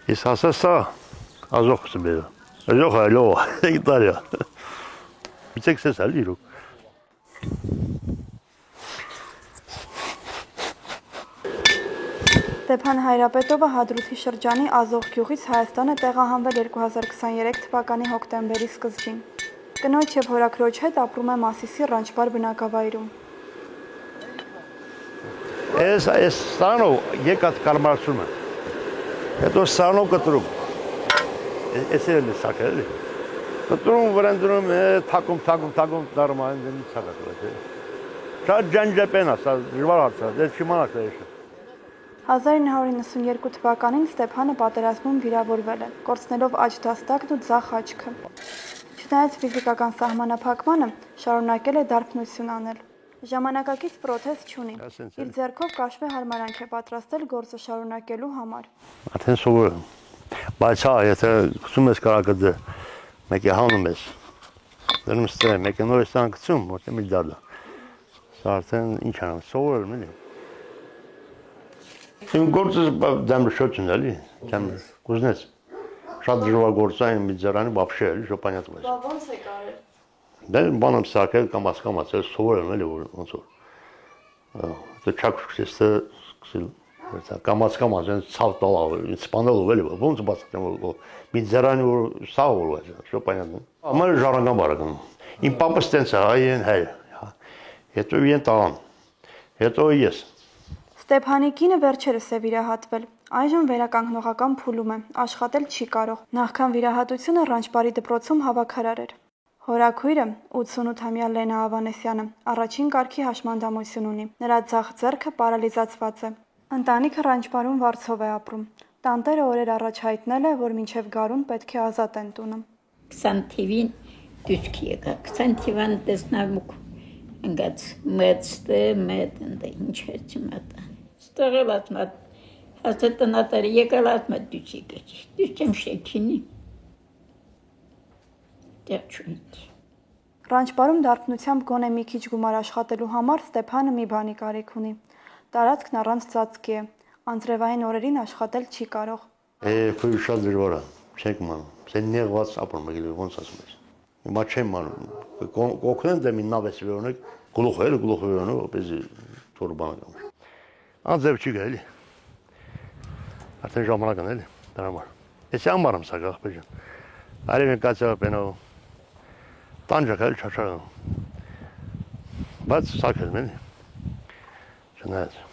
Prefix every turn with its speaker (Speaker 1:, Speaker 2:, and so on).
Speaker 1: Իսկ հասա ազող սբերը։ Ազող այլով, հեկտարյա։ Միցեք սես ալ իրուք։
Speaker 2: Ստեփան Հայրապետովը Հադրութի շրջանի Ազող գյուղից Հայաստանը տեղահանվել 2023 թվականի հոկտեմբերի սկզբին։ Կնոջ եւ հորաքրոջ հետ ապրում է Մասիսի Ռանչպար բնակավայրում։
Speaker 1: Այս ստանով եկած կարմարացում է։ Հետո ստանով կտրում։ Էս էլ է սակել։ Կտրում վրանդրում է, թակում դարում այն դեմի սակատում է։ Շատ ջանջապեն է, սա դժվար հարց է, դե չիմանաք դա էշը։
Speaker 2: 1992 թվականին Ստեփանը պատերազմում վիրավորվել է, կորցնելով աջ դաստակն ու ձախ աչքը։ Չնայած ֆիզիկական սահմանափակմանը, շարունակել է դարբնություն անել։ Ժամանակակից պրոթեզ չունի։ Իր ձեռքով կաշվե հարմարանք է պատրաստել գործը շարունակելու համար։
Speaker 1: Արդեն սովոր եմ։ Բայց հա, եթե գցում ես կարակը մեկի հանում ես, դնում ստեղ, մեկը նոր ես տան գցում, որտեղ մի դարդա։ Սա արդեն ինչ անեմ, սովոր եմ էլի։ Իմ գործը դեմը շոչ են էլի, կուզնեց։ Շատ դժվար գործ է մի ձեռանի բապշե էլի, շոպանյատում ես։
Speaker 2: Բա ո՞նց է կարել։
Speaker 1: Դե բան եմ սարքել կամաց, ես սովոր եմ էլի, ոնց որ։ Դե չակուշքսես կամաց, են ցավ տալավ, սպանելով էլի, ոնց բացակեմ, մի ձեռանի որ սավ որ է, շոպանյատն է։ Ամար ժառանգան բարականում։ Իմ պապը ստենց է, այն հայ, հետո իրեն տաղան, հետո ես։
Speaker 2: Ստեփանի կինը վերջերս է վիրահատվել, այժմ վերականգնողական փուլում է, աշխատել չի կարող, նախքան վիրահատությունը Ռանչպարի դպրոցում հավաքարար էր։ Հորաքույրը 88-ամյա Լենա Ավանեսյանը առաջին կարգի հաշմանդամություն ունի, նրա ձախ ձեռքը պարալիզացված է։ Ընտանիքը Ռանչպարում վարձով է ապրում։ Տանտերը օրեր առաջ հայտնել է, որ մինչև գարուն պետք է ազատեն տունը։
Speaker 3: 20 թիվին դուսք եկա, 20 թիվան տեսնալուկ ընգած մեծտե ընդ ինչ էր չմատա։ Ստեղելած մատ հաստ տնատարի եկալած մատ դուսի գեչ։ Դուս չեմ շեքինի։ Դեռ չունի։
Speaker 2: Ռանչպարում դարբնությամբ գոնե մի քիչ գումար աշխատելու համար Ստեփանը մի բանի կարիք ունի։ Տարածքն առանց ծածկի է, անձրևային օրերին աշխատել չի կարող։
Speaker 1: Քույր շատ դժվար է, չեք մանում, սեն նեղված ապրում եք, ոնց ասում ես։ Հիմա չեմ մանում, կօգնեմ դե մի նավ ես վերոնեք, գլուխը վերոնեք, որպեսզի թոր բանը կամ։ Անձև չի գա էլի, արդեն ժամանակն էլի, դրա համար։ Ես համար եմ սա գաղբեր ջան, արև են կացյա պենով, տանջակ էլի չաչարան, բայց սակել եմ էլի, չնայած։